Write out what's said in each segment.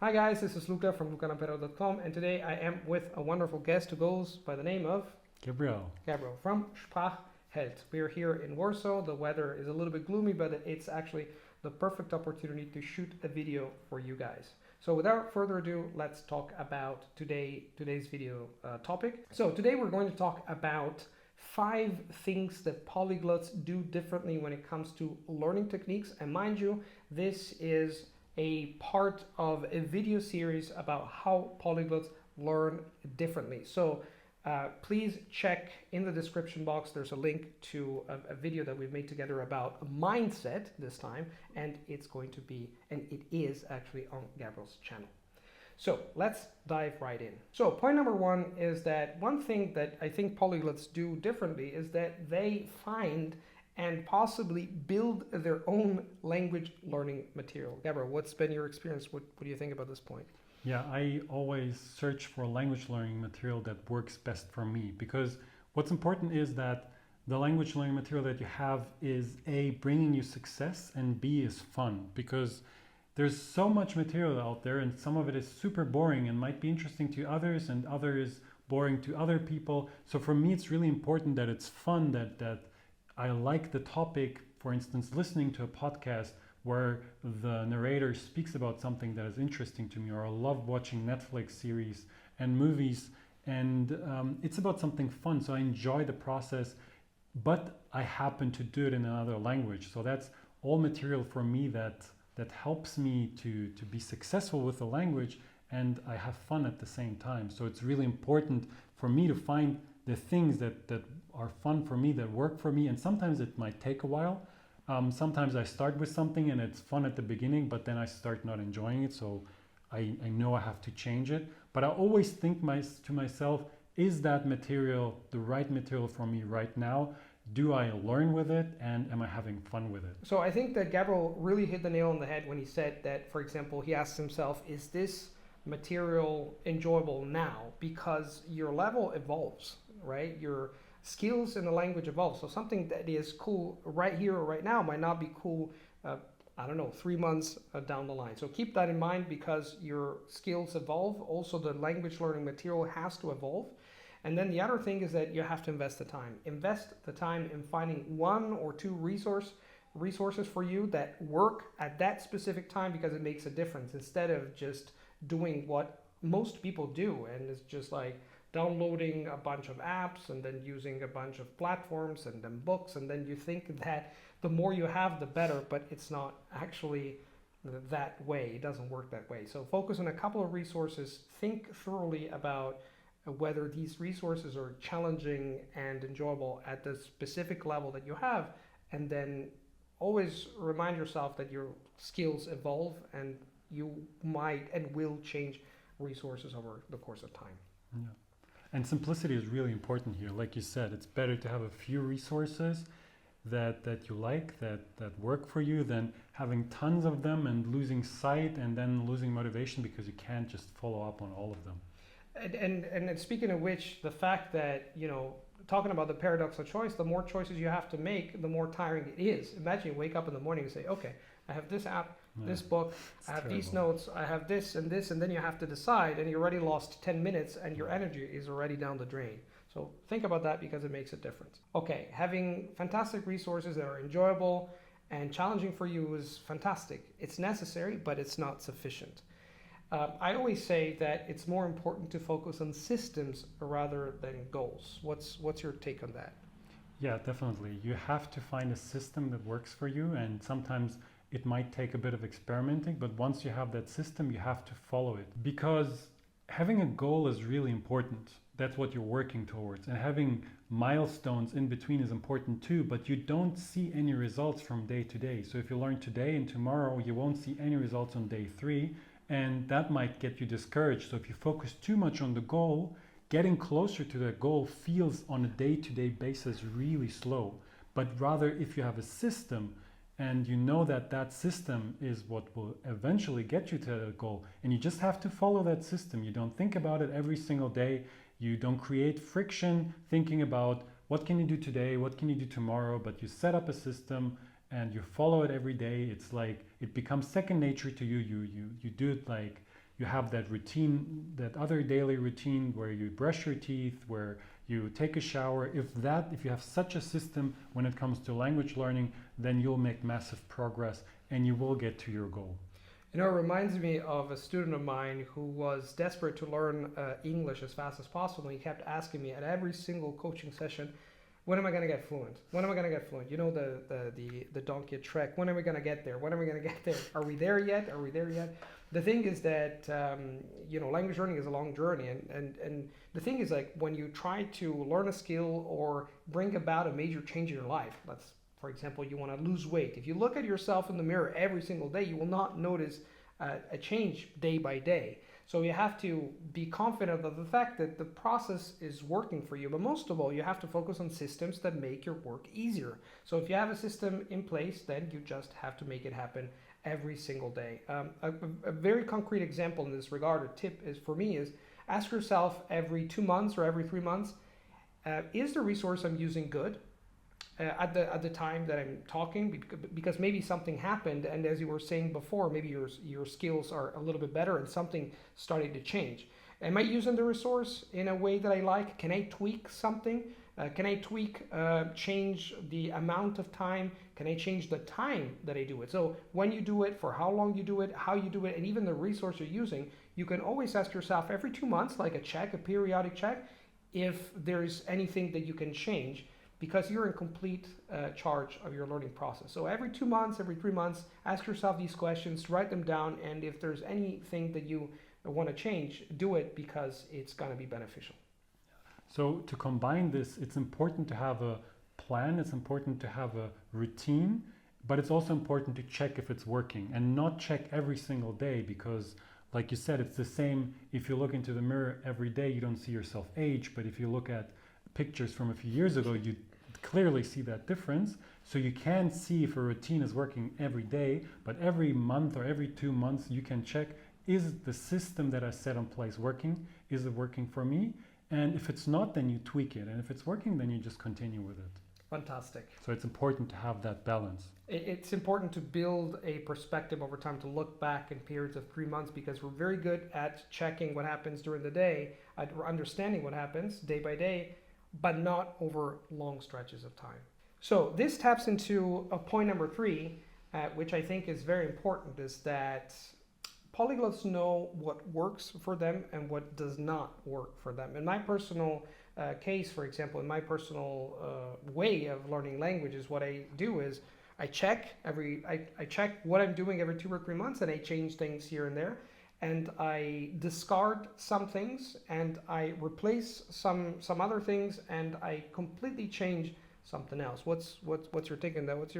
Hi guys, this is Luca from lucanampero.com, and today I am with a wonderful guest who goes by the name of Gabriel. Gabriel from Sprachheld. We are here in Warsaw. The weather is a little bit gloomy, but it's actually the perfect opportunity to shoot a video for you guys. So without further ado, let's talk about today's video topic. So today we're going to talk about 5 things that polyglots do differently when it comes to learning techniques. And mind you, this is a part of a video series about how polyglots learn differently. So please check in the description box. There's a link to a video that we've made together about mindset this time, and it is actually on Gabriel's channel. So let's dive right in. So point number 1 is that one thing that I think polyglots do differently is that they find and possibly build their own language learning material. Gabriel, what's been your experience? What do you think about this point? Yeah, I always search for language learning material that works best for me, because what's important is that the language learning material that you have is A, bringing you success, and B, is fun, because there's so much material out there and some of it is super boring and might be interesting to others and others boring to other people. So for me, it's really important that it's fun, that I like the topic. For instance, listening to a podcast where the narrator speaks about something that is interesting to me, or I love watching Netflix series and movies, and it's about something fun. So I enjoy the process, but I happen to do it in another language. So that's all material for me that helps me to be successful with the language, and I have fun at the same time. So it's really important for me to find the things that are fun for me, that work for me, and sometimes it might take a while. Sometimes I start with something and it's fun at the beginning, but then I start not enjoying it, so I know I have to change it. But I always think to myself, is that material the right material for me right now? Do I learn with it, and am I having fun with it? So I think that Gabriel really hit the nail on the head when he said that, for example, he asked himself, is this material enjoyable now? Because your level evolves, right? Your skills in the language evolve. So something that is cool right here or right now might not be cool, 3 months down the line. So keep that in mind, because your skills evolve. Also, the language learning material has to evolve. And then the other thing is that you have to invest the time. Invest the time in finding 1 or 2 resources for you that work at that specific time, because it makes a difference, instead of just doing what most people do, and it's just like downloading a bunch of apps and then using a bunch of platforms and then books, and then you think that the more you have, the better, but it's not actually that way. It doesn't work that way. So focus on a couple of resources. Think thoroughly about whether these resources are challenging and enjoyable at the specific level that you have, and then always remind yourself that your skills evolve and you might and will change resources over the course of time. Yeah. And simplicity is really important here. Like you said, it's better to have a few resources that you like, that work for you, than having tons of them and losing sight and then losing motivation because you can't just follow up on all of them. And speaking of which, the fact that, talking about the paradox of choice, the more choices you have to make, the more tiring it is. Imagine you wake up in the morning and say, okay, I have this app, this book, I have these notes, I have this, and then you have to decide, and you already lost 10 minutes and your energy is already down the drain. So think about that, because it makes a difference. Okay, having fantastic resources that are enjoyable and challenging for you is fantastic. It's necessary, but it's not sufficient. I always say that it's more important to focus on systems rather than goals. What's your take on that? Yeah, definitely. You have to find a system that works for you, and sometimes it might take a bit of experimenting, but once you have that system, you have to follow it, because having a goal is really important. That's what you're working towards, and having milestones in between is important too, but you don't see any results from day to day. So if you learn today and tomorrow, you won't see any results on day 3, and that might get you discouraged. So if you focus too much on the goal, getting closer to that goal feels on a day-to-day basis really slow. But rather, if you have a system and you know that system is what will eventually get you to that goal, and you just have to follow that system. You don't think about it every single day. You don't create friction thinking about what can you do today, what can you do tomorrow, but you set up a system and you follow it every day. It's like it becomes second nature to you. You do it like you have that routine, that other daily routine where you brush your teeth, where you take a shower. If you have such a system when it comes to language learning, then you'll make massive progress and you will get to your goal. You know, it reminds me of a student of mine who was desperate to learn English as fast as possible. He kept asking me at every single coaching session, when am I going to get fluent? When am I going to get fluent? You know, the donkey trek. When are we going to get there? When are we going to get there? Are we there yet? Are we there yet? The thing is that, you know, language learning is a long journey. And the thing is, like, when you try to learn a skill or bring about a major change in your life, for example, you want to lose weight. If you look at yourself in the mirror every single day, you will not notice a change day by day. So you have to be confident of the fact that the process is working for you. But most of all, you have to focus on systems that make your work easier. So if you have a system in place, then you just have to make it happen every single day. A very concrete example in this regard, or tip is for me, is ask yourself every 2 months or every 3 months, is the resource I'm using good? At the time that I'm talking, because maybe something happened, and as you were saying before, maybe your skills are a little bit better and something started to change. Am I using the resource in a way that I like? Can I tweak something? Can I change the amount of time? Can I change the time that I do it? So when you do it, for how long you do it, how you do it, and even the resource you're using, you can always ask yourself every 2 months, like a periodic check, if there's anything that you can change, because you're in complete charge of your learning process. So every 2 months, every 3 months, ask yourself these questions, write them down, and if there's anything that you want to change, do it, because it's going to be beneficial. So to combine this, it's important to have a plan, it's important to have a routine, but it's also important to check if it's working, and not check every single day, because like you said, it's the same. If you look into the mirror every day, you don't see yourself age, but if you look at pictures from a few years ago, you clearly see that difference. So you can see if a routine is working every day, but every month or every 2 months you can check, is the system that I set in place working? Is it working for me? And if it's not, then you tweak it. And if it's working, then you just continue with it. Fantastic. So it's important to have that balance. It's important to build a perspective over time, to look back in periods of 3 months, because we're very good at checking what happens during the day, at understanding what happens day by day, but not over long stretches of time. So this taps into a point number 3, which I think is very important, is that polyglots know what works for them and what does not work for them. In my personal case, for example, in my personal way of learning languages, what I do is I check what I'm doing every 2 or 3 months, and I change things here and there. And I discard some things, and I replace some other things, and I completely change something else. What's your take on that? What's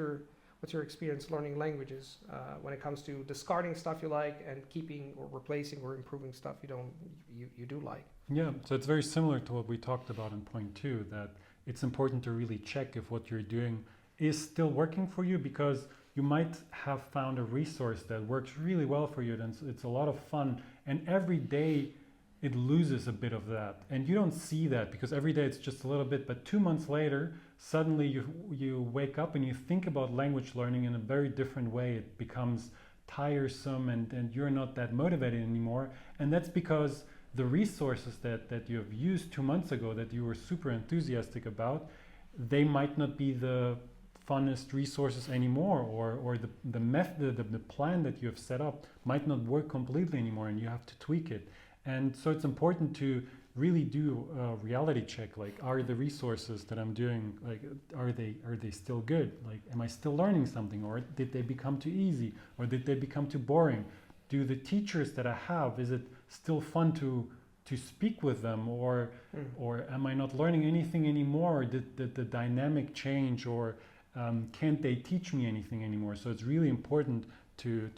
your experience learning languages when it comes to discarding stuff you like and keeping or replacing or improving stuff you do like? Yeah, so it's very similar to what we talked about in point 2, that it's important to really check if what you're doing is still working for you, because you might have found a resource that works really well for you, and it's a lot of fun, and every day it loses a bit of that, and you don't see that because every day it's just a little bit, but 2 months later suddenly you wake up and you think about language learning in a very different way. It becomes tiresome, and you're not that motivated anymore, and that's because the resources that you have used 2 months ago that you were super enthusiastic about, they might not be the funnest resources anymore, or the method, the plan that you have set up might not work completely anymore, and you have to tweak it. And so it's important to really do a reality check, like, are the resources that I'm doing, like, are they still good? Like, am I still learning something, or did they become too easy, or did they become too boring? Do the teachers that I have, is it still fun to speak with them, or am I not learning anything anymore? Did the dynamic change, or can't they teach me anything anymore? So it's really important to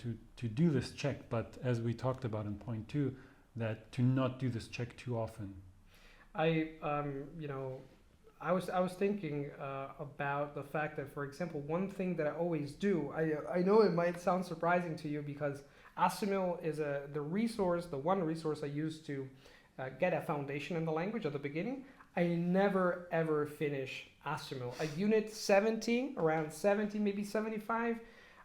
do this check, but as we talked about in point 2, that to not do this check too often. I was thinking about the fact that, for example, one thing that I always do, I know it might sound surprising to you, because Assimil is the one resource I use to get a foundation in the language at the beginning. I never ever finish Assimil. At unit 70, around 70, maybe 75,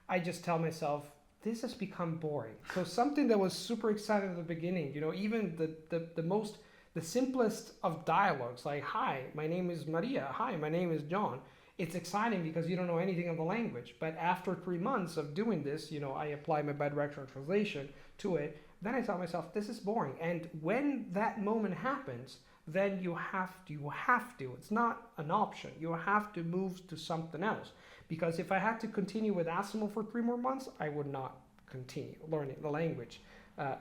I just tell myself, this has become boring. So something that was super exciting at the beginning, even the simplest of dialogues, like, hi, my name is Maria, hi, my name is John. It's exciting because you don't know anything of the language. But after 3 months of doing this, I apply my bidirectional translation to it. Then I tell myself, this is boring. And when that moment happens, then you have to. It's not an option. You have to move to something else. Because if I had to continue with Asimov for 3 more months, I would not continue learning the language.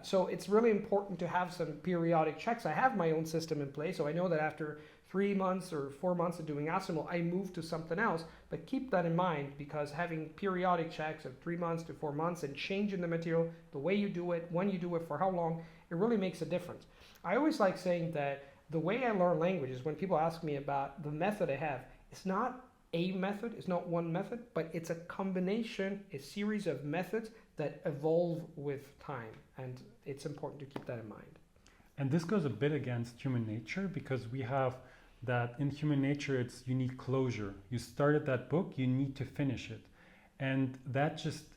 So it's really important to have some periodic checks. I have my own system in place, so I know that after 3 months or 4 months of doing Asimov, I move to something else. But keep that in mind, because having periodic checks of 3 months to 4 months and changing the material, the way you do it, when you do it, for how long, it really makes a difference. I always like saying that the way I learn languages, when people ask me about the method I have, it's not a method, it's not one method, but it's a combination, a series of methods that evolve with time. And it's important to keep that in mind. And this goes a bit against human nature, because we have that in human nature, you need closure. You started that book, you need to finish it. And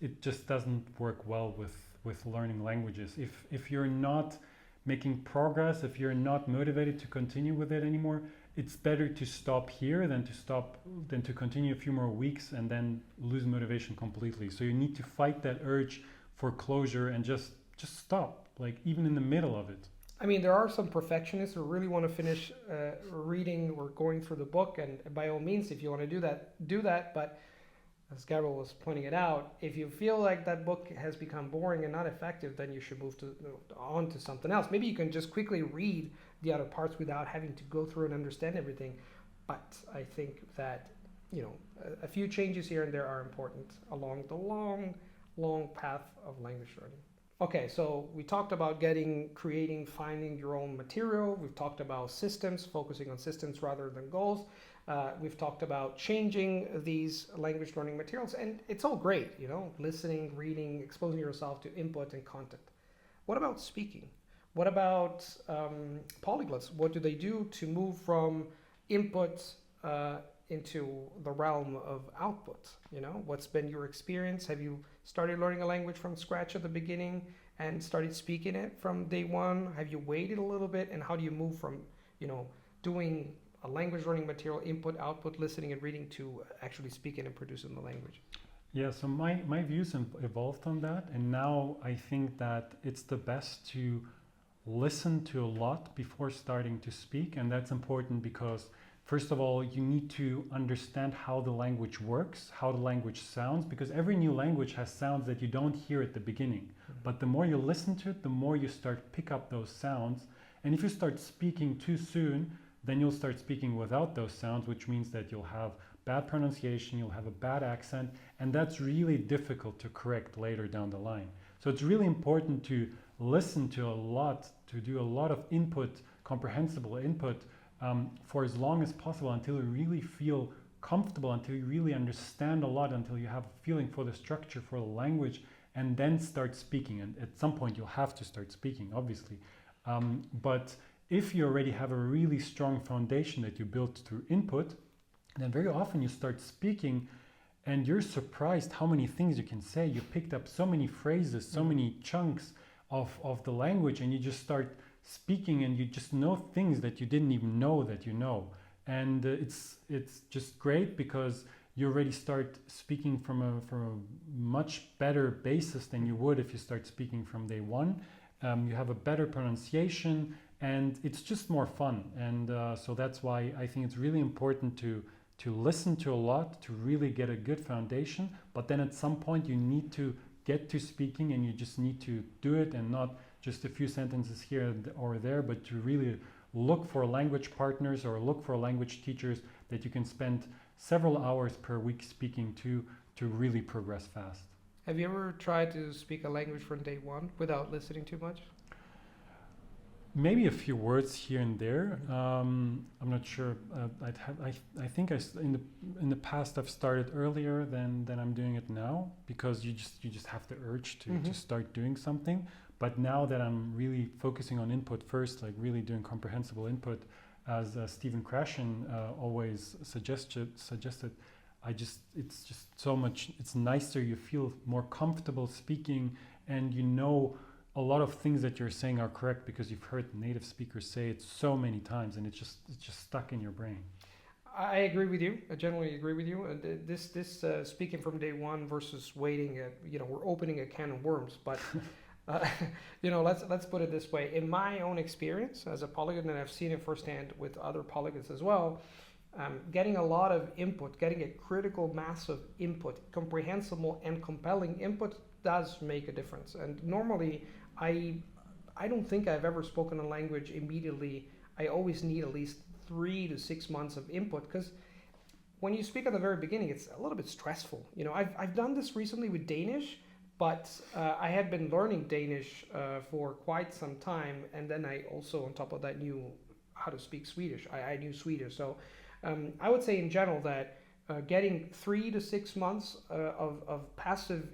it just doesn't work well with learning languages. If you're not making progress, if you're not motivated to continue with it anymore, it's better to stop here than to continue a few more weeks and then lose motivation completely. So you need to fight that urge for closure and just stop, like even in the middle of it. I mean, there are some perfectionists who really want to finish reading or going through the book, and by all means, if you want to do that. But as Gabriel was pointing it out, if you feel like that book has become boring and not effective, then you should move on to something else. Maybe you can just quickly read the other parts without having to go through and understand everything. But I think that a few changes here and there are important along the long path of language learning. Okay, so we talked about creating, finding your own material. We've talked about systems, focusing on systems rather than goals. We've talked about changing these language learning materials, and it's all great, listening, reading, exposing yourself to input and content. What about speaking? What about polyglots? What do they do to move from input into the realm of output? What's been your experience? Have you started learning a language from scratch at the beginning and started speaking it from day one? Have you waited a little bit? And how do you move from, doing a language learning material, input, output, listening and reading, to actually speaking and producing the language? Yeah, so my views evolved on that. And now I think that it's the best to listen to a lot before starting to speak. And that's important because, first of all, you need to understand how the language works, how the language sounds, because every new language has sounds that you don't hear at the beginning. Mm-hmm. But the more you listen to it, the more you start to pick up those sounds. And if you start speaking too soon, then you'll start speaking without those sounds, which means that you'll have bad pronunciation, you'll have a bad accent, and that's really difficult to correct later down the line. So it's really important to listen to a lot, to do a lot of input, comprehensible input, for as long as possible, until you really feel comfortable, until you really understand a lot, until you have a feeling for the structure, for the language, and then start speaking. And at some point you'll have to start speaking, obviously. But if you already have a really strong foundation that you built through input, then very often you start speaking and you're surprised how many things you can say. You picked up so many phrases, so many chunks of the language, and you just start speaking and you just know things that you didn't even know that you know. And it's just great because you already start speaking from a much better basis than you would if you start speaking from day one. You have a better pronunciation and it's just more fun. And so that's why I think it's really important to listen to a lot, to really get a good foundation. But then at some point you need to get to speaking, and you just need to do it, and not just a few sentences here or there, but to really look for language partners or look for language teachers that you can spend several hours per week speaking to really progress fast. Have you ever tried to speak a language from day one without listening too much? Maybe a few words here and there. I'm not sure. I think in the past I've started earlier than I'm doing it now, because you just have the urge to start doing something. But now that I'm really focusing on input first, like really doing comprehensible input, as Stephen Krashen always suggested, it's just so much, it's nicer, you feel more comfortable speaking, and you know a lot of things that you're saying are correct because you've heard native speakers say it so many times, and it's just stuck in your brain. I agree with you. I generally agree with you. And this speaking from day one versus waiting. We're opening a can of worms. But uh, let's put it this way. In my own experience as a polyglot, and I've seen it firsthand with other polyglots as well, getting a lot of input, getting a critical mass of input, comprehensible and compelling input does make a difference. And normally, I don't think I've ever spoken a language immediately. I always need at least 3 to 6 months of input, because when you speak at the very beginning, it's a little bit stressful. I've done this recently with Danish, but I had been learning Danish for quite some time, and then I also, on top of that, knew how to speak Swedish. I knew Swedish, so I would say in general that getting 3 to 6 months of passive,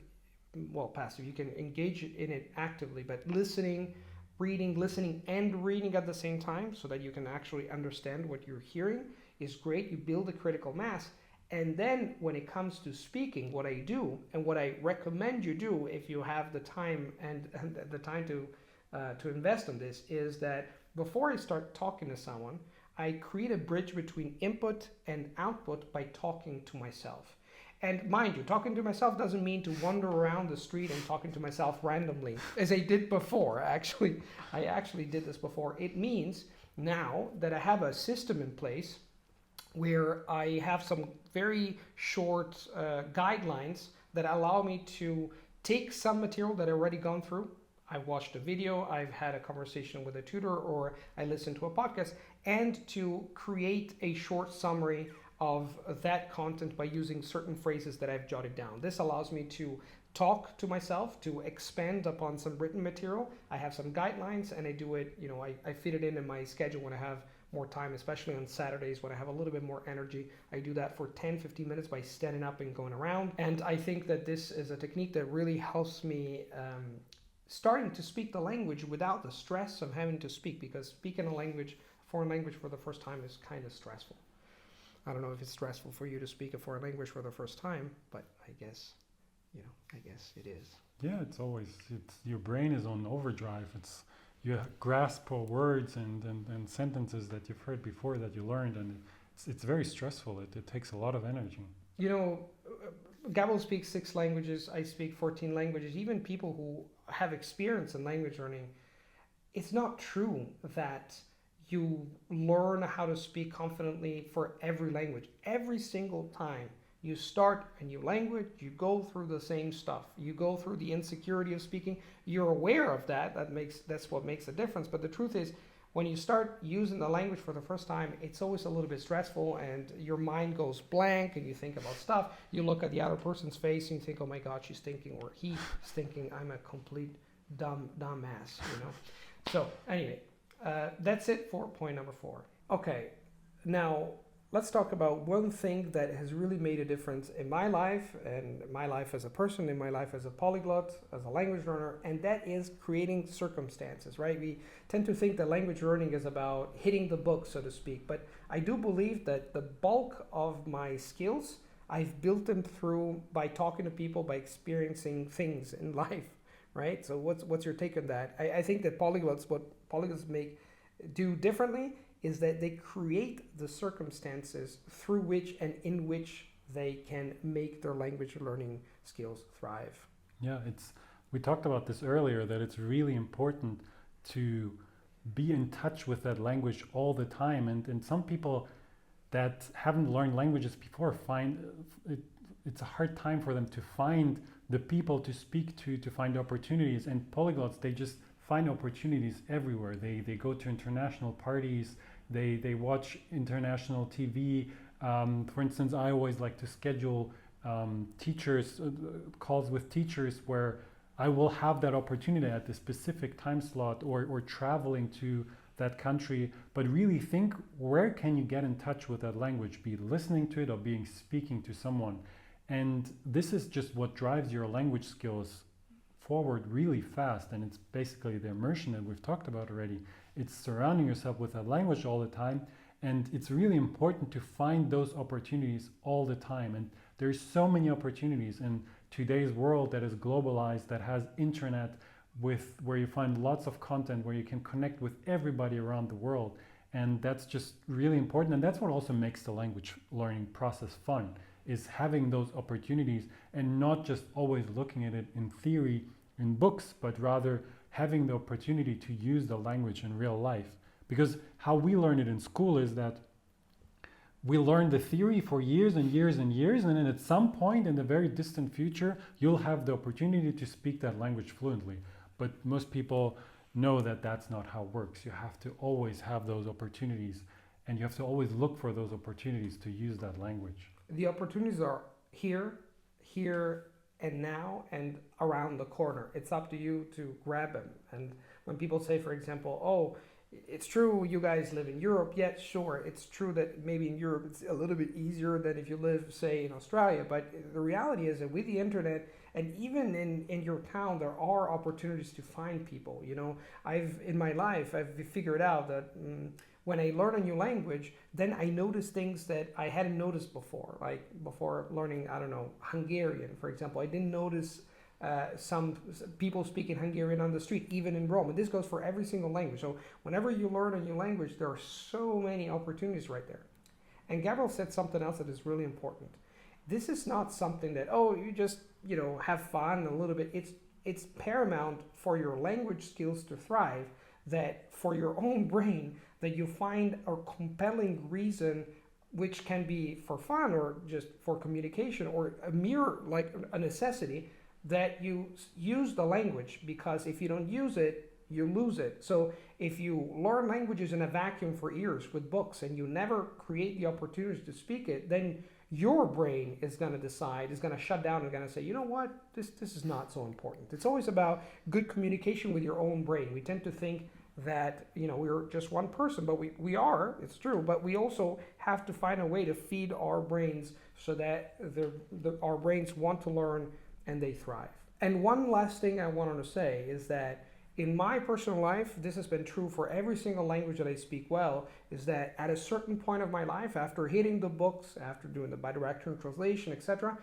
you can engage in it actively, but listening and reading at the same time so that you can actually understand what you're hearing is great. You build a critical mass. And then when it comes to speaking, what I do and what I recommend you do if you have the time and the time to invest in this is that before I start talking to someone, I create a bridge between input and output by talking to myself. And mind you, talking to myself doesn't mean to wander around the street and talking to myself randomly, as I did before. I actually did this before. It means now that I have a system in place where I have some very short guidelines that allow me to take some material that I've already gone through. I've watched a video, I've had a conversation with a tutor, or I listened to a podcast, and to create a short summary of that content by using certain phrases that I've jotted down. This allows me to talk to myself, to expand upon some written material. I have some guidelines, and I do it, I fit it in my schedule when I have more time, especially on Saturdays when I have a little bit more energy. I do that for 10-15 minutes by standing up and going around. And I think that this is a technique that really helps me starting to speak the language without the stress of having to speak, because speaking a foreign language for the first time is kind of stressful. I don't know if it's stressful for you to speak a foreign language for the first time, but I guess it is. Yeah, it's your brain is on overdrive. You grasp words and sentences that you've heard before that you learned, and it's very stressful. It takes a lot of energy. Gabel speaks 6 languages. I speak 14 languages. Even people who have experience in language learning, it's not true that you learn how to speak confidently for every language. Every single time you start a new language, you go through the same stuff. You go through the insecurity of speaking. You're aware of that. That's what makes a difference. But the truth is, when you start using the language for the first time, it's always a little bit stressful, and your mind goes blank, and you think about stuff. You look at the other person's face, and you think, "Oh my God, she's thinking," or he's thinking, "I'm a complete dumbass." So anyway. That's it for point number 4. Okay, now let's talk about one thing that has really made a difference in my life, and my life as a person, in my life as a polyglot, as a language learner, and that is creating circumstances, right? We tend to think that language learning is about hitting the book, so to speak, but I do believe that the bulk of my skills, I've built them through by talking to people, by experiencing things in life. Right? So what's your take on that? I think that what polyglots do differently is that they create the circumstances through which and in which they can make their language learning skills thrive. Yeah, we talked about this earlier, that it's really important to be in touch with that language all the time. And some people that haven't learned languages before find it's a hard time for them to find the people to speak to find opportunities. And polyglots, they just find opportunities everywhere. They go to international parties, they watch international TV. For instance, I always like to schedule calls with teachers where I will have that opportunity at the specific time slot, or traveling to that country. But really think, where can you get in touch with that language, be it listening to it or speaking to someone. And this is just what drives your language skills forward really fast. And it's basically the immersion that we've talked about already. It's surrounding yourself with that language all the time And it's really important to find those opportunities all the time. And there's so many opportunities in today's world that is globalized, that has internet, where you find lots of content, where you can connect with everybody around the world. And that's just really important. And that's what also makes the language learning process fun, is having those opportunities and not just always looking at it in theory in books, but rather having the opportunity to use the language in real life. Because how we learn it in school is that we learn the theory for years and years and years, and then at some point in the very distant future, you'll have the opportunity to speak that language fluently. But most people know that that's not how it works. You have to always have those opportunities, and you have to always look for those opportunities to use that language. The opportunities are here and now and around the corner. It's up to you to grab them. And when people say, for example, oh, it's true you guys live in Europe, yet sure, it's true that maybe in Europe it's a little bit easier than if you live, say, in Australia. But the reality is that with the internet, and even in your town, there are opportunities to find people. You know, in my life, I've figured out that when I learn a new language, then I notice things that I hadn't noticed before. Like before learning, I don't know, Hungarian, for example, I didn't notice some people speaking Hungarian on the street, even in Rome. And this goes for every single language. So whenever you learn a new language, there are so many opportunities right there. And Gabriel said something else that is really important. This is not something that, oh, you just, have fun a little bit. It's paramount for your language skills to thrive, that for your own brain, that you find a compelling reason, which can be for fun or just for communication or a mere, like a necessity, that you use the language, because if you don't use it, you lose it. So if you learn languages in a vacuum for years with books and you never create the opportunities to speak it, then your brain is going to decide, is going to shut down and going to say, you know what, this is not so important. It's always about good communication with your own brain. We tend to think that, we're just one person, but we are, it's true, but we also have to find a way to feed our brains so that our brains want to learn and they thrive. And one last thing I wanted to say is that in my personal life, this has been true for every single language that I speak well, is that at a certain point of my life, after hitting the books, after doing the bidirectional translation, etc.,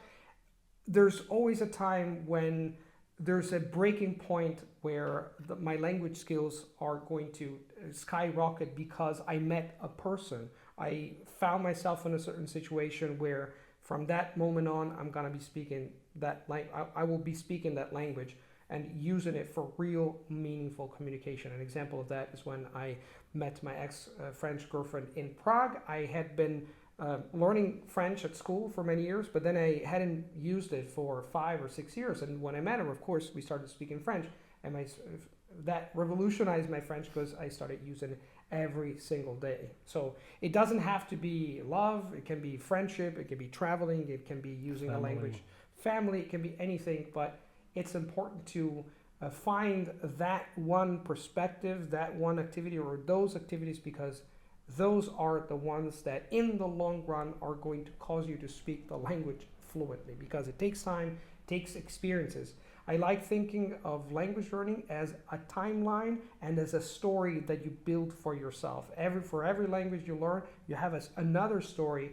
there's always a time when there's a breaking point where my language skills are going to skyrocket because I met a person. I found myself in a certain situation where from that moment on, I'm going to be speaking I will be speaking that language and using it for real meaningful communication. An example of that is when I met my ex-French girlfriend in Prague. I had been learning French at school for many years, but then I hadn't used it for 5 or 6 years. And when I met her, of course, we started speaking French, and that revolutionized my French because I started using it every single day. So it doesn't have to be love, it can be friendship, it can be traveling, it can be using a language, family, it can be anything, but it's important to find that one perspective, that one activity, or those activities, because those are the ones that in the long run are going to cause you to speak the language fluently, because it takes time, takes experiences. I like thinking of language learning as a timeline and as a story that you build for yourself. For every language you learn, you have another story,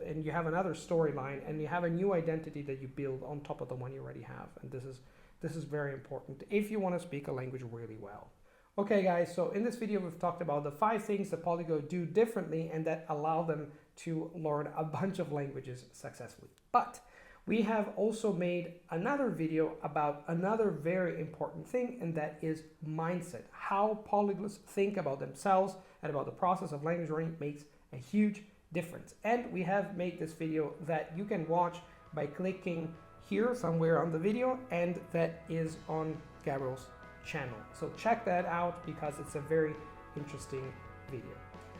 and you have another storyline, and you have a new identity that you build on top of the one you already have. And this is very important if you want to speak a language really well. Okay guys, so in this video we've talked about the 5 things that Polyglots do differently and that allow them to learn a bunch of languages successfully. But we have also made another video about another very important thing, and that is mindset. How polyglots think about themselves and about the process of language learning makes a huge difference. And we have made this video that you can watch by clicking here somewhere on the video, and that is on Gabriel's channel. So check that out because it's a very interesting video.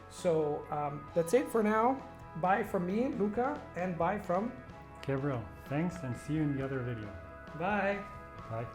So that's it for now. Bye from me, Luca, and bye from Gabriel. Thanks, and see you in the other video. Bye. Bye.